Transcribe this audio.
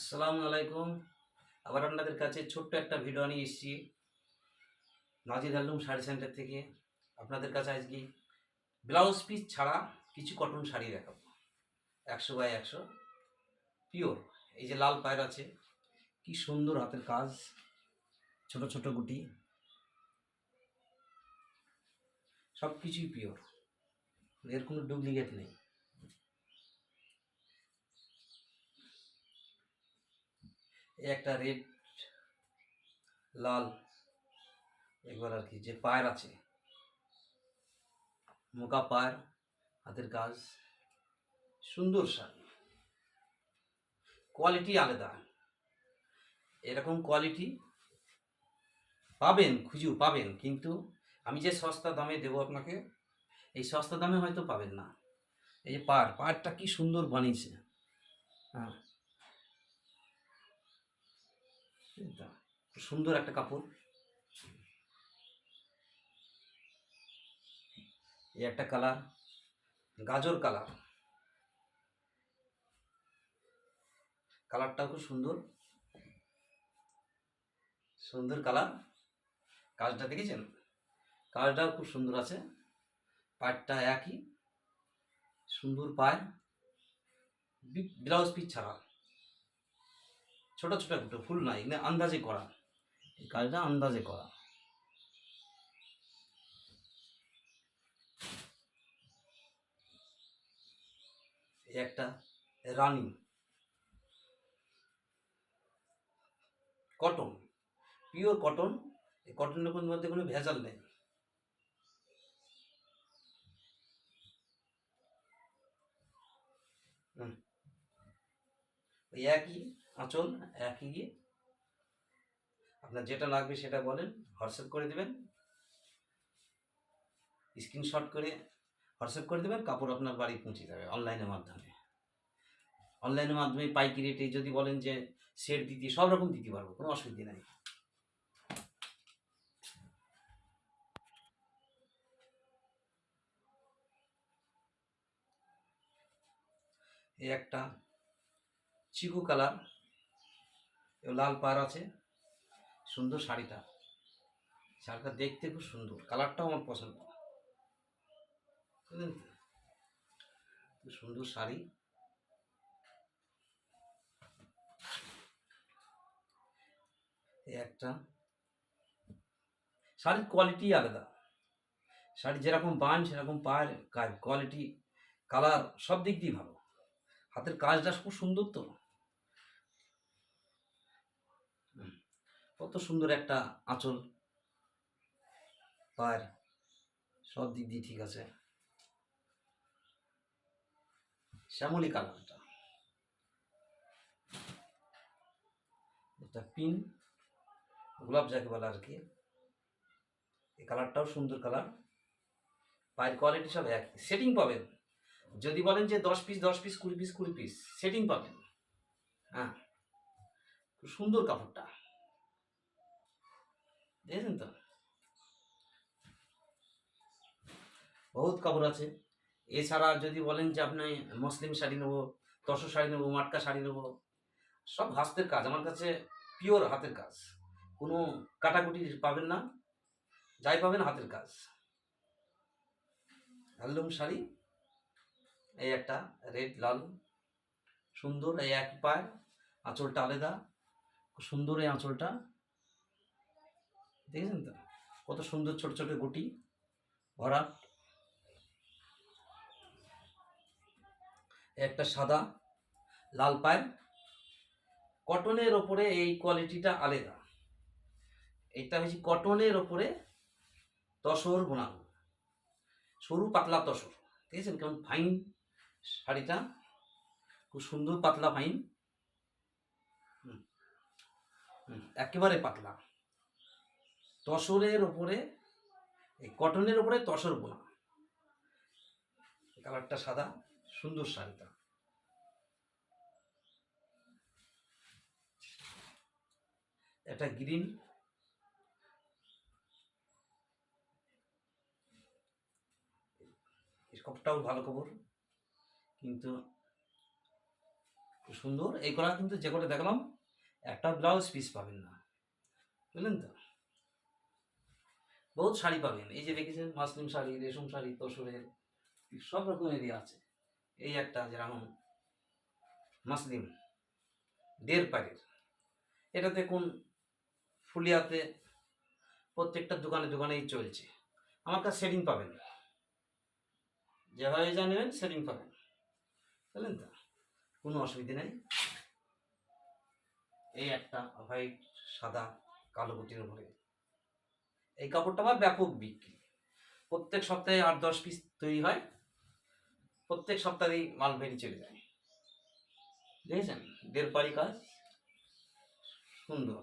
আসসালামু আলাইকুম। আবার আপনাদের কাছে ছোট্ট একটা ভিডিও নিয়ে এসেছি নাজির হ্যান্ডলুম শাড়ি সেন্টার থেকে। আপনাদের কাছে আজকে ব্লাউজ পিস ছাড়া কিছু কটন শাড়ি দেখাবো, 100 বাই 100 পিওর। এই যে লাল পায়ের আছে, কি সুন্দর হাতের কাজ, ছোট ছোট গুটি, সব কিছুই পিওর, এর কোনো ডুপ্লিকেট নেই। এই একটা রেড লাল একবার আর কি যে পায়ের আছে, মোকা পায়ের, হাতের কাজ, সুন্দর শাড়ি, কোয়ালিটি আলাদা। এরকম কোয়ালিটি পাবেন, খুঁজেও পাবেন, কিন্তু আমি যে সস্তা দামে দেবো আপনাকে, এই সস্তা দামে হয়তো পাবেন না। এই যে পাড়টা কি সুন্দর বানিয়েছে। হ্যাঁ, এটা সুন্দর একটা কাপড়। এই একটা কালার, গাজর কালার, কালারটাও খুব সুন্দর, সুন্দর কালার। কাজটা দেখেছেন? কাজটাও খুব সুন্দর আছে, পাড়টা একই সুন্দর পায়, ব্লাউজ পিস ছাড়া, ছোট ছোট দুটো ফুল নাই, না আন্দাজে করা, এই কাজটা আন্দাজে করা। এই একটা রানি কটন, পিওর কটন। এই কটনের মধ্যে কোনো ভেজাল নেই। হুম, ওই একই আঁচল, একই। আপনার যেটা লাগবে সেটা বলেন, হোয়াটসঅ্যাপ করে দেবেন, স্ক্রিনশট করে হোয়াটসঅ্যাপ করে দেবেন, কাপড় আপনার বাড়ি পৌঁছে যাবে অনলাইনের মাধ্যমে। অনলাইনের মাধ্যমে পাইকারি রেটে যদি বলেন যে সেট দিতে, সব রকম দিতে পারবো, কোনো অসুবিধা নাই। এই একটা চিকু কালার, লাল পার আছে, সুন্দর শাড়িটা, শাড়িটা দেখতে খুব সুন্দর, কালারটাও আমার পছন্দ, বুঝলেন তো? খুব সুন্দর শাড়ি। এই একটা শাড়ির কোয়ালিটি আলাদা, শাড়ি যেরকম বান সেরকম পায়ের কাজ, কোয়ালিটি, কালার, সব দিক দিয়ে ভালো, হাতের কাজটা খুব সুন্দর তো। কত সুন্দর একটা আঁচল, পায়ের, সব দিক দিয়ে ঠিক আছে। শ্যামলি কালারটা, এটা পিন গোলাপ যাকে বলে আর কি। এই কালারটাও সুন্দর কালার, পায়ের কোয়ালিটি সব একই, সেটিং পাবেন। যদি বলেন যে 10 piece 10 piece 20 piece 20 piece, setting পাবেন। হ্যাঁ, খুব সুন্দর কাপড়টা, দেখেছেন তো? বহুত কাপড় আছে। এছাড়া যদি বলেন যে আপনি মুসলিম শাড়ি নেবো, তসর শাড়ি নেবো, মাটকা শাড়ি নেবো, সব হাতের কাজ, আমার কাছে পিওর হাতের কাজ, কোনো কাটাকুটি পাবেন না, যাই পাবেন হাতের কাজ। হ্যান্ডলুম শাড়ি, এই একটা রেড লাল, সুন্দর, এই এক পায়, আঁচলটা আলাদা, খুব সুন্দর এই আঁচলটা, দেখেছেন তো? কত সুন্দর ছোট ছোট গুটি ভরা। একটা সাদা লাল পায়, কটনের ওপরে এই কোয়ালিটিটা আলাদা, এটা হচ্ছে কটনের ওপরে তসর বোনানো, সরু পাতলা তসর, দেখেছেন কেমন ফাইন শাড়িটা, খুব সুন্দর পাতলা ফাইন। একেবারে পাতলা, তসরের ওপরে, এই কটনের ওপরে তসর বোনা, কালারটা সাদা, সুন্দর শাড়িটা। একটা গ্রিন, এই কাপড়টাও ভালো কাপড়, কিন্তু সুন্দর এই করা কিন্তু যে করে দেখলাম একটা ব্লাউজ পিস পাবেন না, বুঝলেন তো। বহুত শাড়ি পাবেন, এই যে দেখেছেন মাসলিম শাড়ি, রেশম শাড়ি, তসরের সব রকমেরই আছে। এই একটা যেরকম মাসলিম 1.5 পাড়ের, এটা দেখুন ফুলিয়াতে প্রত্যেকটা দোকানে দোকানেই চলছে। আমার কাছে সেটিং পাবেন, যেভাবে যা নেবেন সেটিং পাবেন, বুঝলেন তো, কোনো অসুবিধে নেই। এই একটা হোয়াইট সাদা কালো বুটির উপরে, এই কাপড়টা আবার ব্যাপক বিক্রি, প্রত্যেক সপ্তাহে 8-10 পিস তৈরি হয়, প্রত্যেক সপ্তাহেই মাল বেরিয়ে চলে যায়। দেখেছেন 1.5 পাড়ি কাজ, সুন্দর।